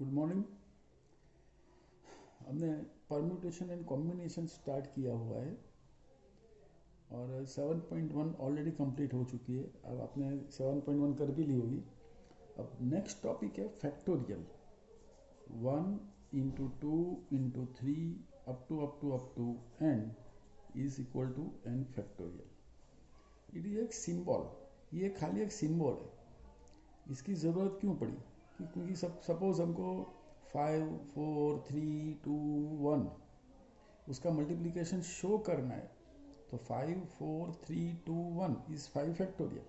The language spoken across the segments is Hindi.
Good morning. हमने परम्यूटेशन एंड कॉम्बिनेशन स्टार्ट किया हुआ है और 7.1 ऑलरेडी कंप्लीट हो चुकी है। अब आपने 7.1 कर भी ली होगी। अब नेक्स्ट टॉपिक है factorial. 1 into 2 into 3 up to n is equal to n factorial. It is एक सिंबल, ये खाली एक सिंबल है। इसकी ज़रूरत क्यों पड़ी? क्योंकि सपोज हमको 5 4 3 2 1 उसका मल्टीप्लिकेशन शो करना है, तो 5 4 3 2 1 is 5 factorial.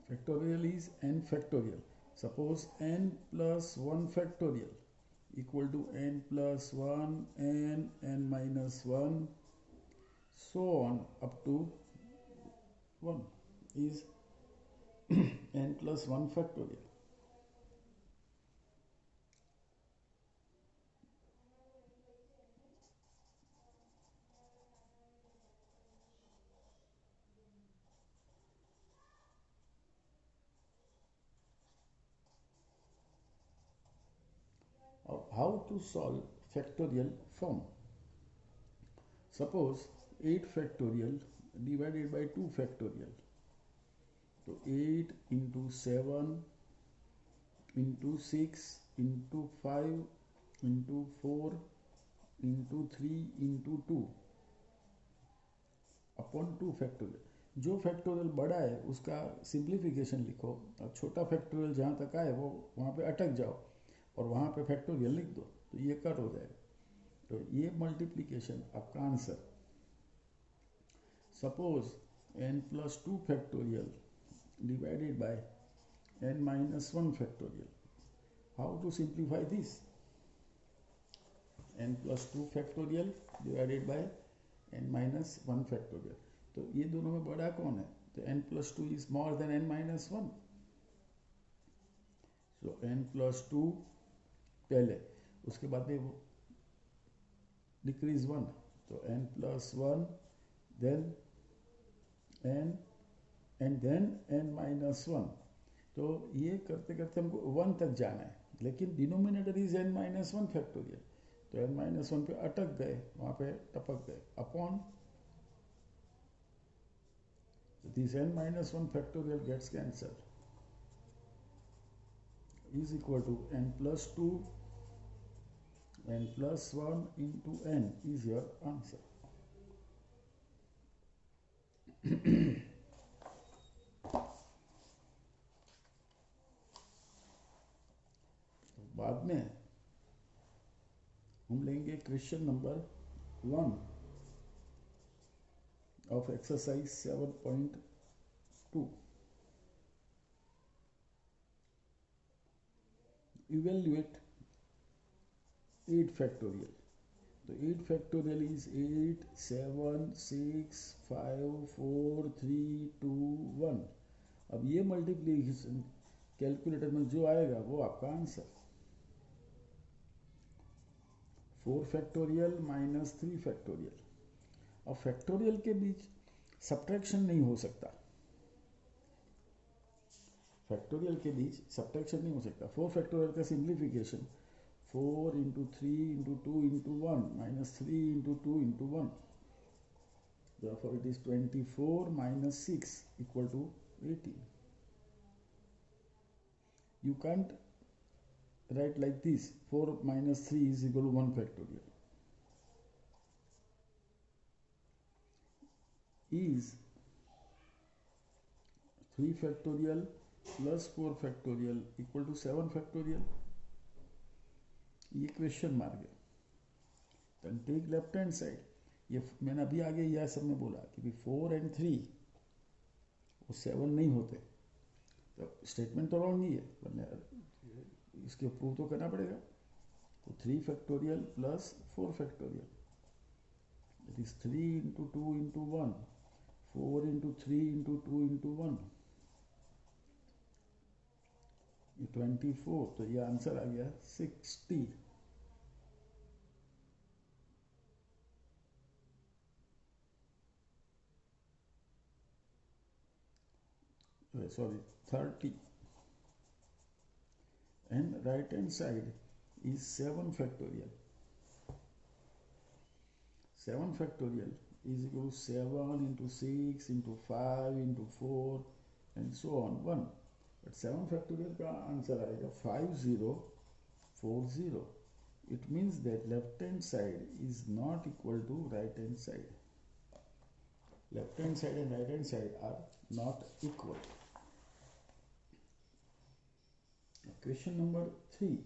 Factorial is n factorial. Suppose n plus 1 factorial equal to n plus 1 n minus 1 so on up to 1 is n plus 1 factorial. How to solve factorial form? Suppose 8 factorial divided by 2 factorial. So 8 into 7 into 6 into 5 into 4 into 3 into 2 upon 2 factorial. जो फैक्टोरियल बड़ा है उसका सिंप्लीफिकेशन लिखो और छोटा फैक्टोरियल जहाँ तक आए वो वहाँ पे अटक जाओ और वहाँ पे फैक्टोरियल लिख दो, तो ये कट हो जाएगा। तो ये मल्टीप्लिकेशन आपका answer. Suppose n plus 2 factorial divided by n minus 1 factorial. How to simplify this? n plus 2 factorial divided by n minus 1 factorial. तो ये दोनों में बड़ा कौन है? तो n plus 2 is more than n minus 1. So n plus 2 पहले, उसके बाद में वो डिक्रीज 1, तो n plus 1 then n and then n minus 1. तो ये करते करते हमको 1 तक जाना है, लेकिन denominator is n minus 1 factorial, तो n माइनस 1 पे अटक गए, वहाँ पे टपक गए। Upon this n minus 1 factorial gets cancel is equal to n plus 2 n plus 1 into n is your answer. बाद में हम लेंगे question number 1 of exercise 7.2. Evaluate 8 factorial. So 8 factorial is 8 7 6 5 4 3 2 1. अब ये मल्टीप्लिकेशन कैलकुलेटर में जो आएगा वो आपका आंसर। 4 factorial minus 3 factorial. अब फैक्टोरियल के बीच सब्ट्रैक्शन नहीं हो सकता, फैक्टोरियल के बीच सब्ट्रैक्शन नहीं हो सकता। 4 फैक्टोरियल का simplification 4 into 3 into 2 into 1 minus 3 into 2 into 1, therefore it is 24 minus 6 equal to 18. You can't write like this, 4 minus 3 is equal to 1 factorial. Is 3 factorial plus 4 factorial equal to 7 factorial? ये क्वेश्चन मार्क है। then take left hand side. ये मैंने अभी आगे यह सब में बोला कि 4 and 3 वो 7 नहीं होते, तो स्टेटमेंट तो रॉन्ग ही है, वरना इसके प्रूव तो करना पड़ेगा। तो 3 factorial plus 4 factorial, it is 3 into 2 into 1, 4 into 3 into 2 into 1, ये 24, तो ये आंसर आ गया 60। Sorry 30। and right hand side is 7 factorial. 7 factorial is equal to 7 into 6 into 5 into 4 and so on 1. But 7 factorial का आंसर आएगा 5040. It means that left hand side is not equal to right hand side. Left hand side and right hand side are not equal. Question number 3.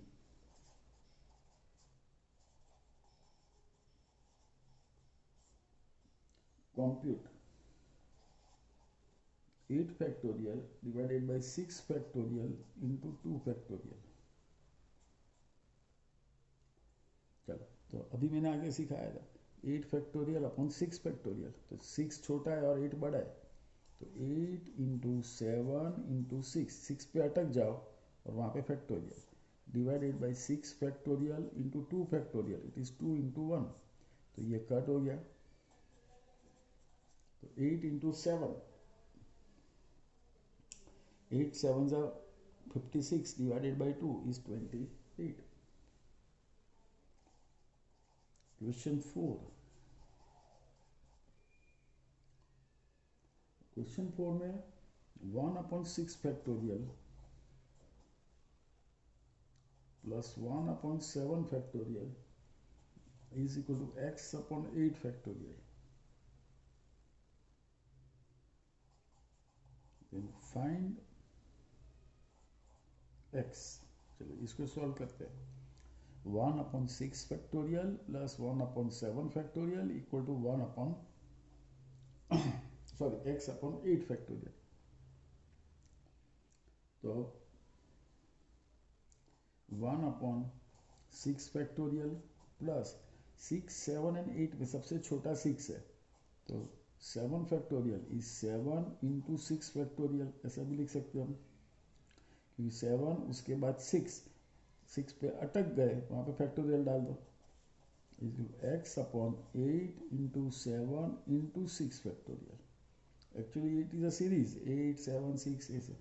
Compute 8 factorial divided by 6 factorial into 2 factorial. चलो तो अभी मैंने आगे सिखाया था 8 फैक्टोरियल अपॉन 6 फैक्टोरियल, तो 6 छोटा है और 8 बड़ा है, तो 8 इंटू 7 इंटू 6 पे अटक जाओ और वहाँ पे factorial divided by 6 factorial into 2 factorial, it is 2 into 1, तो ये कट हो गया. तो 8 इंटू 7, 8 7 जा 56 divided by 2 is 28. Question 4. Question 4 में 1 upon 6 factorial plus 1 upon 7 factorial is equal to x upon 8 factorial. Then find x. चलो इसको सॉल्व करते हैं. 1 upon 6 factorial plus 1 upon 7 factorial equal to 1 upon x upon 8 factorial. तो 1 upon 6 factorial plus 6 7 and 8 में सबसे छोटा 6 है, तो 7 factorial is 7 into 6 factorial, ऐसा भी लिख सकते हो हम, क्योंकि 7 उसके बाद 6 पे अटक गए, वहाँ पे फैक्टोरियल डाल दो. x upon 8 into 7 into 6 factorial. Actually it is a series 8 7 6 ऐसे.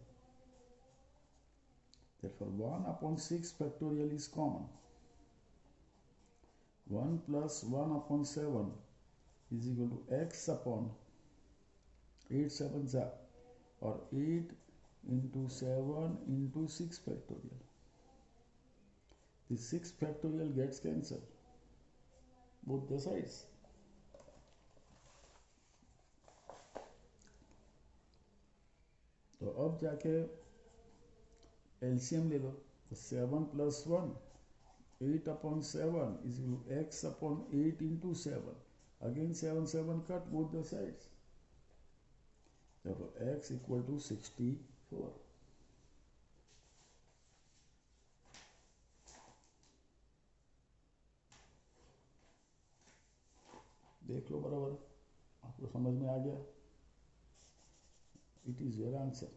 Therefore 1 upon 6 factorial is common. 1 plus 1 upon 7 is equal to x upon 8 7 जा और 8 into 7 into 6 factorial. The 6 factorial gets cancelled, both the sides. तो अब जाके एलसीएम ले लो, तो 7 plus 1 8 upon 7 is equal to x upon 8 into 7. Again 7 7 cut both the sides. Therefore x equal to 64. देख लो बराबर, आपको समझ में आ गया. It is your answer.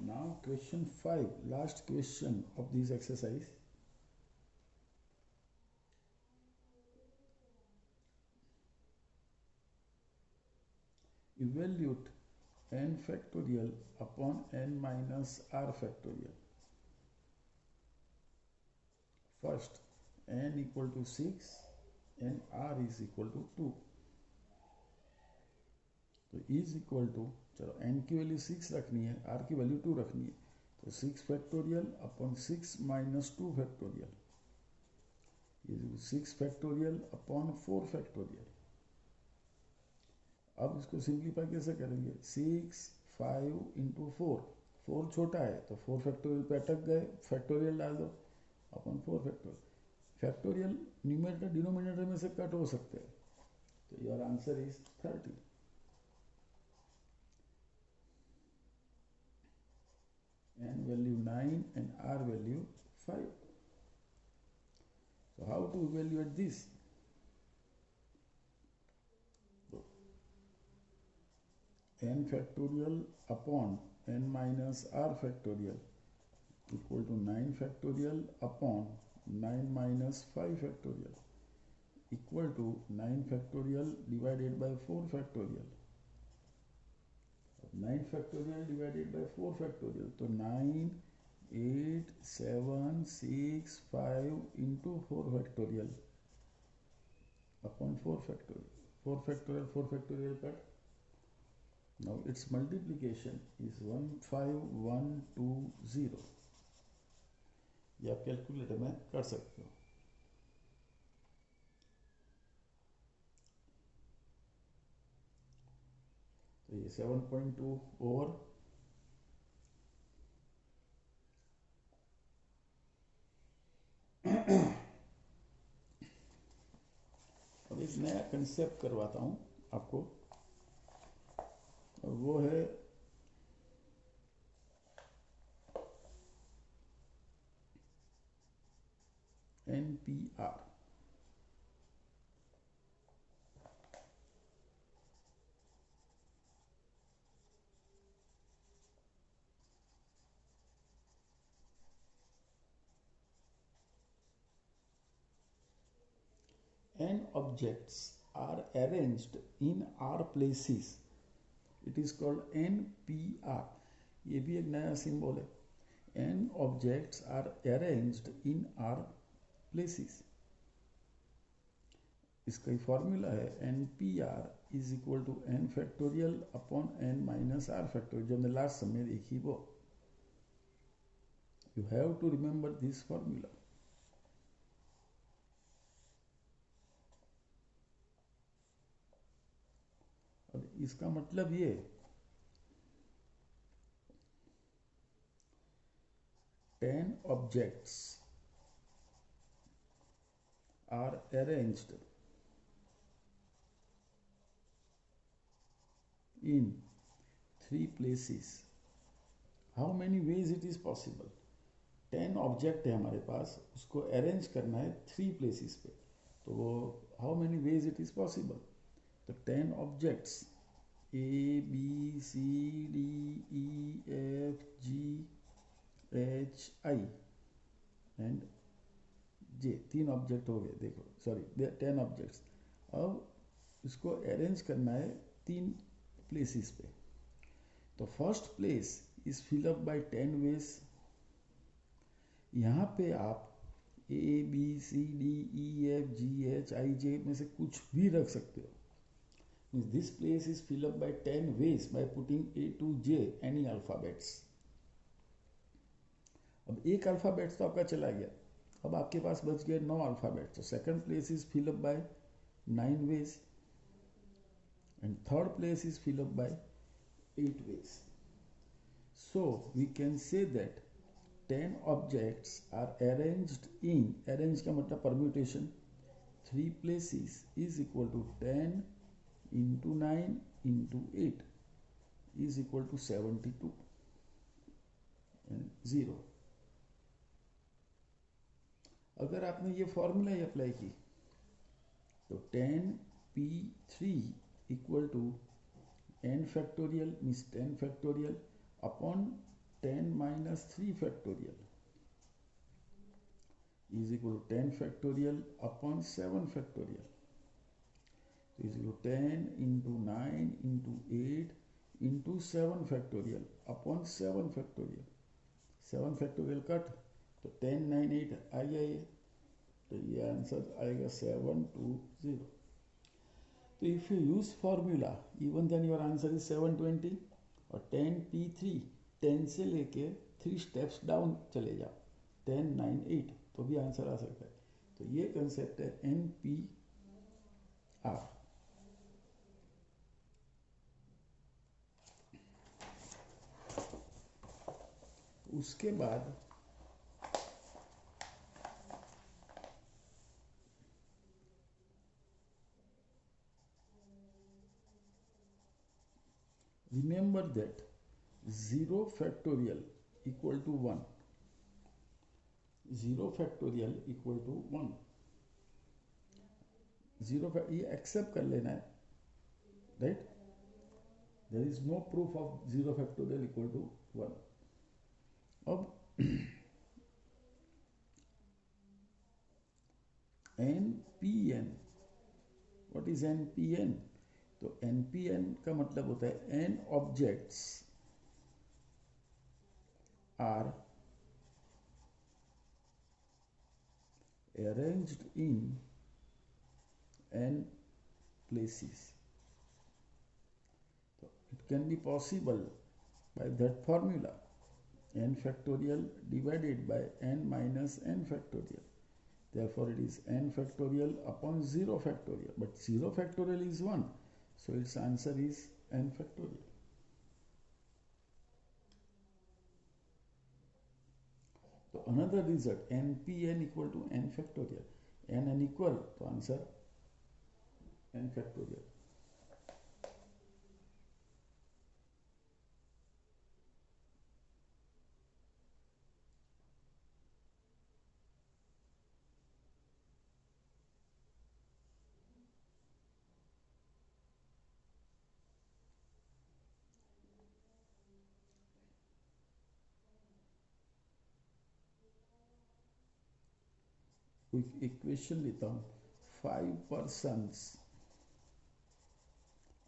Now question 5, last question of this exercise. Evaluate n factorial upon n minus r factorial. First, n equal to 6 and r is equal to 2. तो इज इक्वल टू, चलो n की वैल्यू 6 रखनी है, r की वैल्यू 2 रखनी है, तो 6 factorial upon 6 minus 2 factorial is 6 factorial upon 4 factorial. अब इसको सिंप्लीफाई कैसे करेंगे? 6 5 इंटू 4 छोटा है तो 4 फैक्टोरियल पे अटक गए, फैक्टोरियल डाल दो upon 4 factorial. Factorial numerator denominator में से कट हो सकते हैं, तो your answer is 30. n value 9 and r value 5. So how to evaluate this? So, n factorial upon n minus r factorial equal to 9 factorial upon 9 minus 5 factorial equal to 9 factorial divided by 4 factorial. 9 factorial divided by 4 factorial, तो 9, 8, 7, 6, 5 into 4 factorial upon 4 factorial. 4 factorial, 4 factorial cut. Now its multiplication is 15120. ये आप कैलकुलेटर में कर सकते हो. तो ये 7.2 ओवर अब एक नया कंसेप्ट करवाता हूँ आपको, और वो है NPR. N objects are arranged in R places. It is called NPR. ये भी एक नया सिंबल है. N objects are arranged in R places. इसका ही फॉर्मूला है NPR is equal to N factorial upon N minus R factorial. जो हमने लास्ट समय देखी वो. You have to remember this formula. इसका मतलब ये 10 objects are arranged in 3 places. How many ways it is possible? 10 object है हमारे पास, उसको अरेंज करना है 3 प्लेसेस पे. तो वो how many ways it is possible? तो 10 objects ABCDEFGHI and J, 3 object हो गए. देखो सॉरी 10 ऑब्जेक्ट्स. अब इसको अरेंज करना है 3 प्लेसेस पे. तो first place is fill up by 10 ways. यहाँ पे आप ABCDEFGHIJ में से कुछ भी रख सकते हो. This place is filled up by 10 ways by putting A to J any alphabets. अब एक अल्फाबेट्स तो आपका चला गया. अब आपके पास बच गए 9 अल्फाबेट्स. तो second place is fill up by 9 ways and third place is fill up by 8 ways. So we can say that 10 objects are arranged in, arrange का मतलब permutation, 3 places is equal to 10 into 9 into 8 is equal to 72 and 0. अगर आपने ये फॉर्मूला ही अप्लाई की तो 10p3 equal to n factorial means 10 factorial upon 10 minus 3 factorial is equal to 10 factorial upon 7 factorial is equal to 10 into 9 into 8 into 7 factorial upon 7 factorial. 7 factorial cut तो 10 9 8 आ गया ये. तो ये आंसर आएगा 720. तो if you use formula even then your answer is 720. और 10p3 10 से लेके 3 स्टेप्स डाउन चले जाओ 10 9 8 तो भी आंसर आ सकता है. तो ये कंसेप्ट है NPR. उसके बाद remember that 0 factorial equal to 1. 0 factorial equal to 1. 0 ये एक्सेप्ट कर लेना है, right. There is no proof of 0 factorial equal to 1. अब NPN. What is NPN? तो NPN का मतलब होता है n objects are arranged in n places. So it can be possible by that formula, n factorial divided by n minus n factorial. Therefore it is n factorial upon 0 factorial, but 0 factorial is 1, so its answer is n factorial. So another result, npn equal to n factorial. N equal, to answer n factorial. Equation लेता हूँ. 5 persons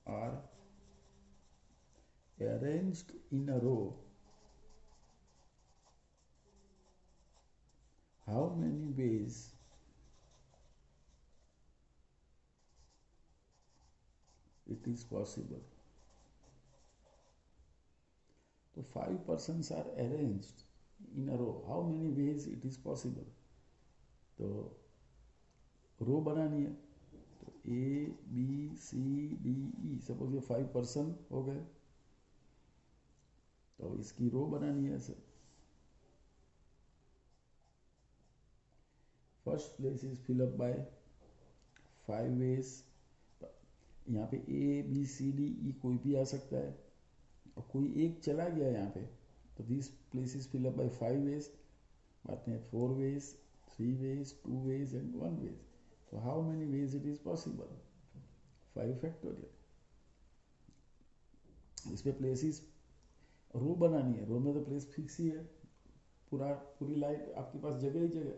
are arranged in a row. How many ways it is possible? So 5 persons are arranged in a row. How many ways it is possible? तो रो बनानी है. तो ABCDE, सपोज ये 5 पर्सन हो गए, तो इसकी रो बनानी है ऐसे. First place is fill up by 5 ways. यहाँ पे ABCDE कोई भी आ सकता है, और कोई एक चला गया यहाँ पे, तो this place is fill up by 5 ways. बाद में 4 ways, 3 ways, 2 ways and 1 ways. So how many ways it is possible? 5 factorial. इस पे प्लेसेस रो बनानी है. रो में तो प्लेस फिक्स ही है, पूरी लाइट आपके पास जगह ही जगह.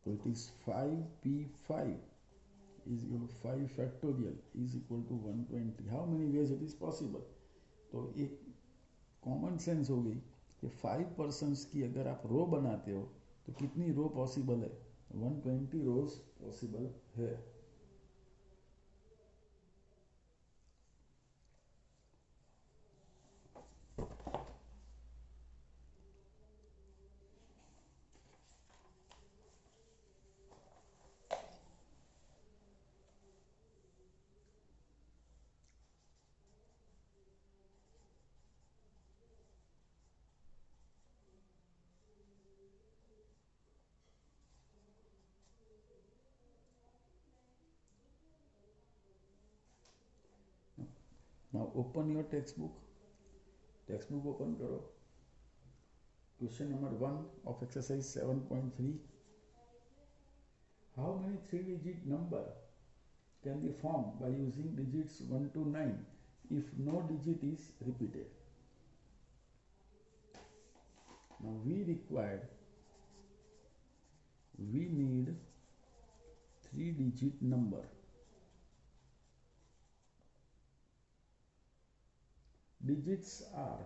तो it is 5p5 is equal to 5 factorial is equal to 120. How many ways it is possible? तो एक कॉमन सेंस हो गई कि 5 पर्सन्स की अगर आप रो बनाते हो तो कितनी रो पॉसिबल है? 120 रोज पॉसिबल है. Now open your textbook. Textbook open करो. Question number 1 of exercise 7.3. How many 3-digit number can be formed by using digits 1 to 9 if no digit is repeated? Now we need 3-digit number. Digits are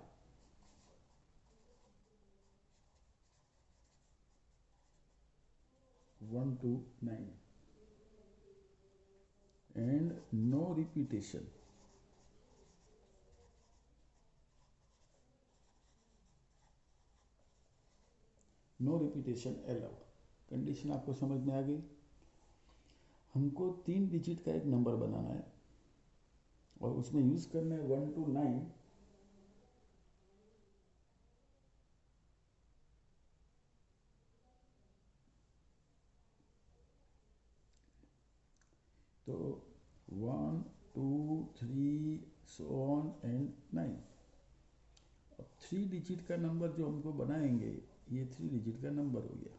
1 to 9 and no repetition. No repetition allowed. Condition आपको समझ में आ गई. हमको 3 डिजिट का एक नंबर बनाना है और उसमें यूज करना है 1 to 9. तो 1 2 3 so on and 9. अब 3 डिजिट का नंबर जो हमको बनाएंगे, ये 3 डिजिट का नंबर हो गया.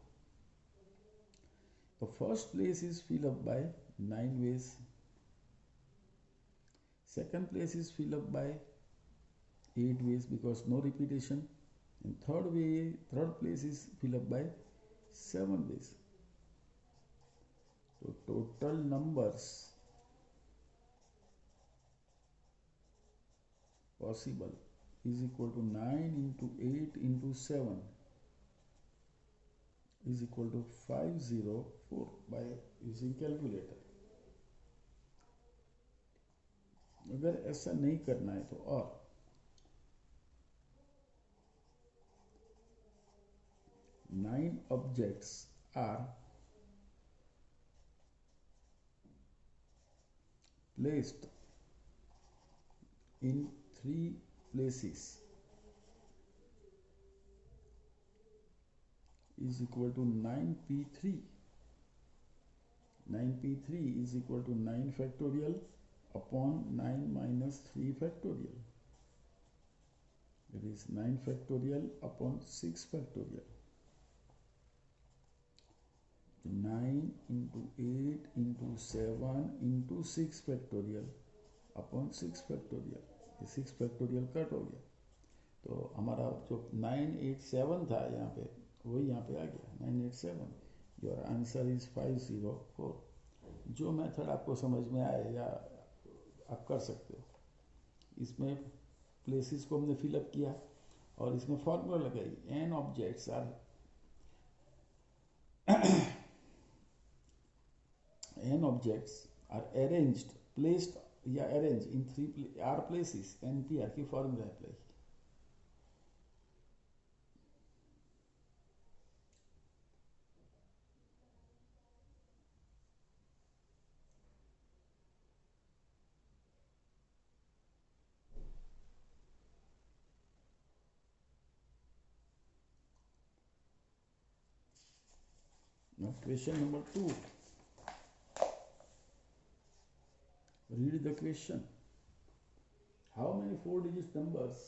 तो first place is fill up by 9 ways. Second place is fill up by 8 ways because no repetition. And third place is fill up by 7 ways. So total numbers possible is equal to 9 into 8 into 7 is equal to 504 by using calculator. अगर ऐसा नहीं करना है तो और 9 objects are placed in 3 places is equal to 9p3. 9p3 is equal to 9 factorial upon 9 minus 3 factorial. It is 9 factorial upon 6 factorial. 9 into 8 into 7 into 6 factorial upon 6 factorial. ये 6 factorial कट हो गया तो हमारा जो 987 था यहाँ पे वही यहाँ पे आ गया 987. Your answer is 504. जो मेथड आपको समझ में आए या आप कर सकते हो. इसमें प्लेसेस को हमने फिलअप किया और इसमें फॉर्मूला लगाई. n objects are n objects are arranged placed या arranged in 3 r places. npr की formula apply. Now question number 2. Read the question. How many 4-digit numbers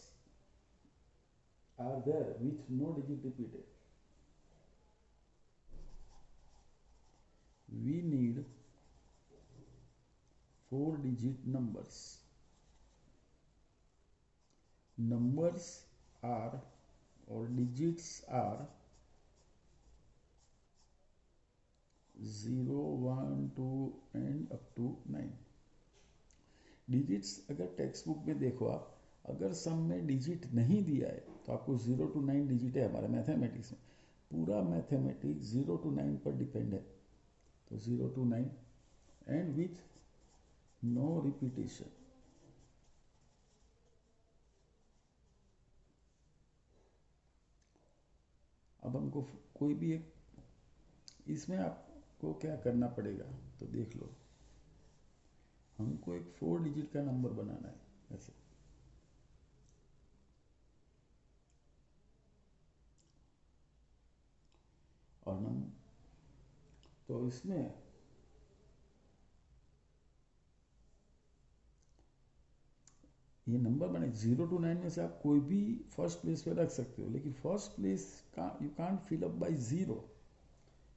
are there with no digit repeated? We need 4-digit numbers. Numbers are or digits are 0, 1, 2 and up to 9. Digits अगर टेक्स्ट बुक में देखो आप, अगर सम में डिजिट नहीं दिया है तो आपको 0 to 9 डिजिट है. हमारा मैथमेटिक्स में पूरा मैथमेटिक्स 0 to 9 पर डिपेंड है. तो 0 to 9 and with no repetition. अब हमको कोई भी एक इसमें आपको क्या करना पड़ेगा तो देख लो. हमको एक 4 डिजिट का नंबर बनाना है ऐसे. और तो इसमें ये नंबर बने 0 to 9 में से आप कोई भी फर्स्ट प्लेस पे रख सकते हो. लेकिन first place you can't fill up by 0.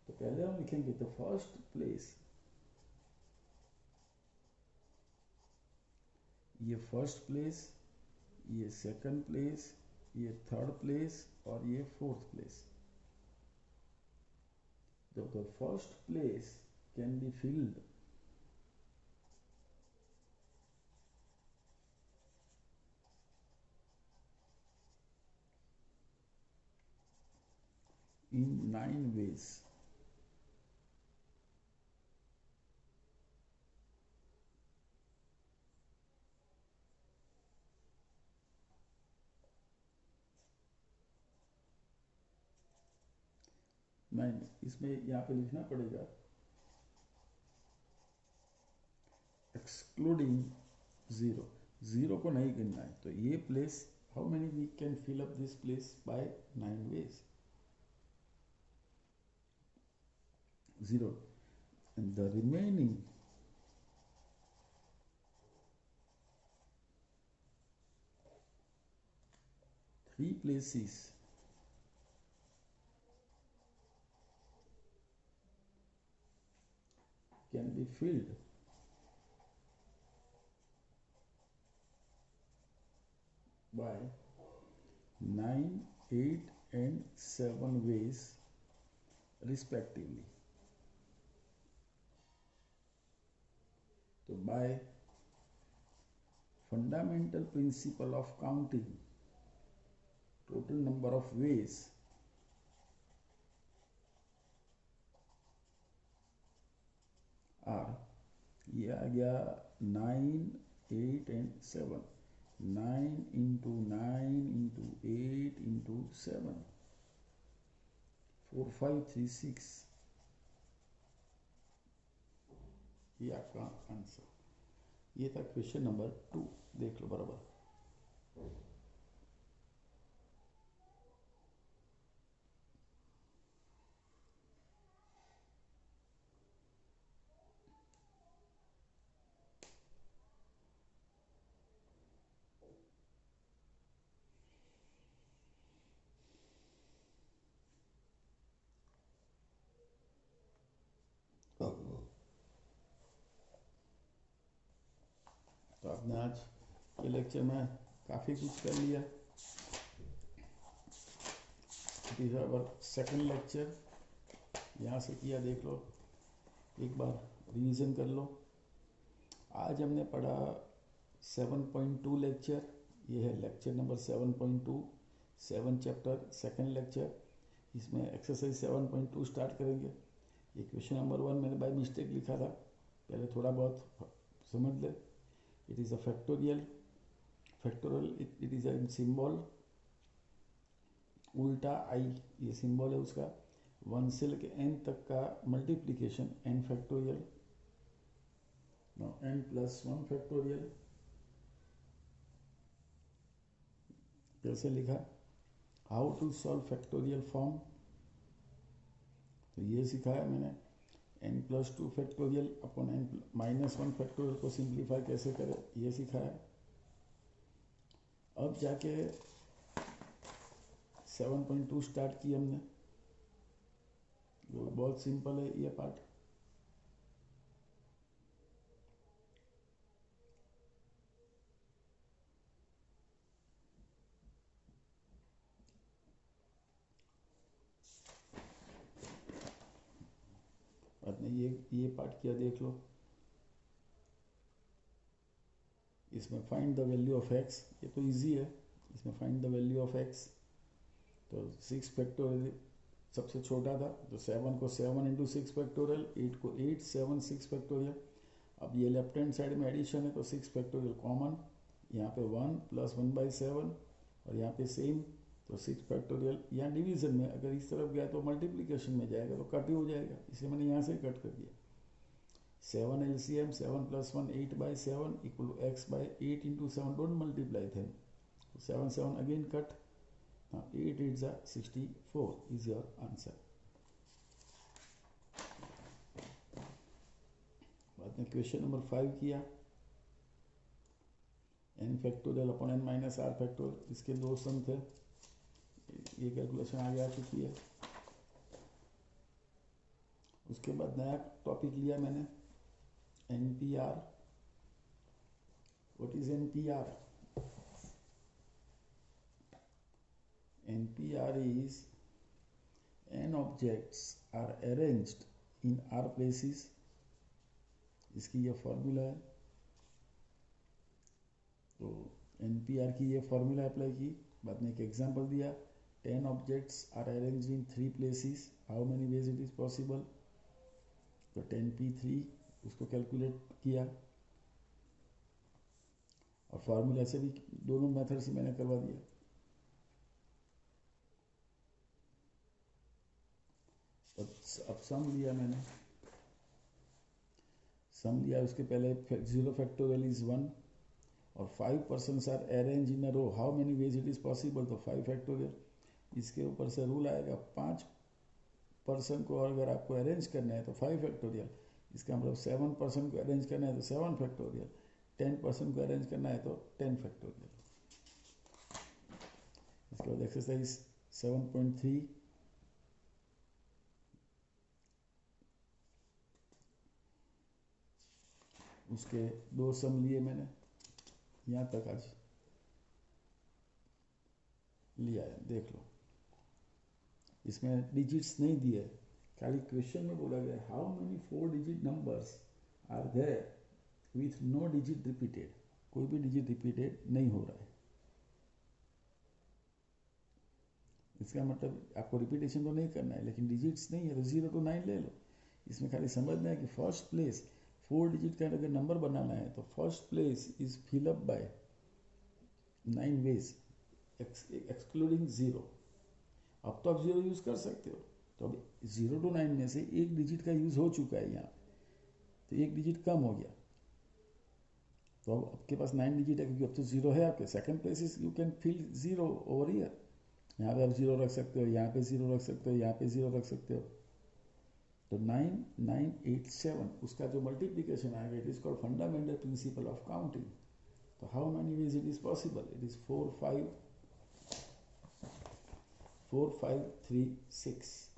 तो पहले हम लिखेंगे द फर्स्ट प्लेस. ये फर्स्ट प्लेस, ये सेकंड प्लेस, ये थर्ड प्लेस और ये fourth place. The first place can be filled in 9 ways. इसमें यहाँ पे लिखना पड़ेगा एक्सक्लूडिंग 0. 0 को नहीं गिनना है. तो ये place how many we can fill up this place by 9 ways. 0 and the remaining 3 places can be filled by 9, 8 and 7 ways respectively. So by fundamental principle of counting, total number of ways are, ये आ गया 9, 8 and 7. 9 into 9 into 8 into 7. 4, 5, 3, 6. ये आपका आंसर. ये था क्वेश्चन नंबर 2. देख लो बराबर. तो आपने आज के लेक्चर में काफ़ी कुछ कर लिया. It is our second lecture. यहाँ से किया देख लो, एक बार रिवीजन कर लो. आज हमने पढ़ा 7.2 लेक्चर. ये है lecture number 7.2, 7 chapter, second lecture. इसमें एक्सरसाइज 7.2 स्टार्ट करेंगे. ये क्वेश्चन नंबर 1 मैंने बाय मिस्टेक लिखा था, पहले थोड़ा बहुत समझ ले. It is a factorial. It is a symbol. उल्टा आई ये सिंबल है उसका. 1 से लेके n तक का multiplication n factorial. Now n plus 1 factorial. कैसे लिखा? How to solve factorial form. तो ये सिखाया मैंने. n plus 2 factorial upon n minus 1 factorial को सिंप्लीफाई कैसे करें, ये सिखाया. अब जाके 7.2 स्टार्ट की हमने. जो बहुत सिंपल है ये पार्ट. आपने ये पार्ट किया देख लो. इसमें find the value of x. ये तो इजी है. इसमें find the value of x. तो 6 फैक्टोरियल सबसे छोटा था, तो 7 को 7 इंटू 6 फैक्टोरियल, 8 को 8, 7, 6 फैक्टोरियल. अब ये लेफ्ट हैंड साइड में एडिशन है, तो 6 फैक्टोरियल कॉमन. यहाँ पे 1 प्लस 1/7 और यहाँ पे सेम, तो 6 फैक्टोरियल. यहाँ डिवीजन में अगर इस तरफ गया तो मल्टीप्लीकेशन में जाएगा, तो कट ही हो जाएगा, इसलिए मैंने यहाँ से कट कर दिया. 7 LCM 7 plus 1 8/7 equal to x by 8 into 7. Don't multiply them. So 7 7 again cut. Now 8 8 are 64 is your answer. बाद में क्वेश्चन नंबर 5 किया. n factorial upon n minus r factorial. इसके दो सम थे. ये कैलकुलेशन आगे आ चुकी है. उसके बाद नया टॉपिक लिया मैंने, NPR. What is NPR? NPR is n objects are arranged in r places. इसकी ये फॉर्मूला है. तो NPR की ये फॉर्मूला अप्लाई की. बाद में एक एग्जांपल दिया. 10 objects are arranged in 3 places. How many ways it is possible? तो 10p3 उसको कैलकुलेट किया. और फार्मूला से भी दोनों मेथड से मैंने करवा दिया. अब सम लिया मैंने. सम लिया, उसके पहले 0 फैक्टोरियल इज 1 और 5 persons are arrange in a row. How many ways it is possible? तो 5 फैक्टोरियल. इसके ऊपर से रूल आएगा, 5 पर्सन को अगर आपको अरेंज करना है तो 5 फैक्टोरियल. इसका मतलब 7 पर्सन को अरेंज करना है तो 7 फैक्टोरियल. 10 पर्सन को अरेंज करना है तो 10 फैक्टोरियल. इसके बाद एक्सरसाइज 7.3. उसके दो सम लिए मैंने. यहाँ तक आज लिया है, देख लो। इसमें डिजिट्स नहीं दिए, खाली क्वेश्चन में बोला गया how many 4 digit numbers are there with no digit repeated, कोई भी डिजिट रिपीटेड नहीं हो रहा है। इसका मतलब आपको रिपीटेशन तो नहीं करना है, लेकिन डिजिट्स नहीं है तो 0 to 9 ले लो। इसमें खाली समझना है कि फर्स्ट प्लेस 4 डिजिट का अगर नंबर बनाना है तो first place is fill up by 9 ways excluding 0। अब तो आप 0 यूज कर सकते हो, तो अब 0 to 9 में से एक डिजिट का यूज हो चुका है यहाँ, तो एक डिजिट कम हो गया, तो अब आपके पास 9 डिजिट है क्योंकि अब तो 0 है आपके। Second place is you can fill 0 over here, यहाँ पे आप 0 रख सकते हो, यहाँ पे 0 रख सकते हो, यहाँ पे 0 रख सकते हो। तो 9987 उसका जो मल्टीप्लीकेशन आएगा, it is called fundamental principle of counting. तो how many ways it is possible? It is 4 5 3 6।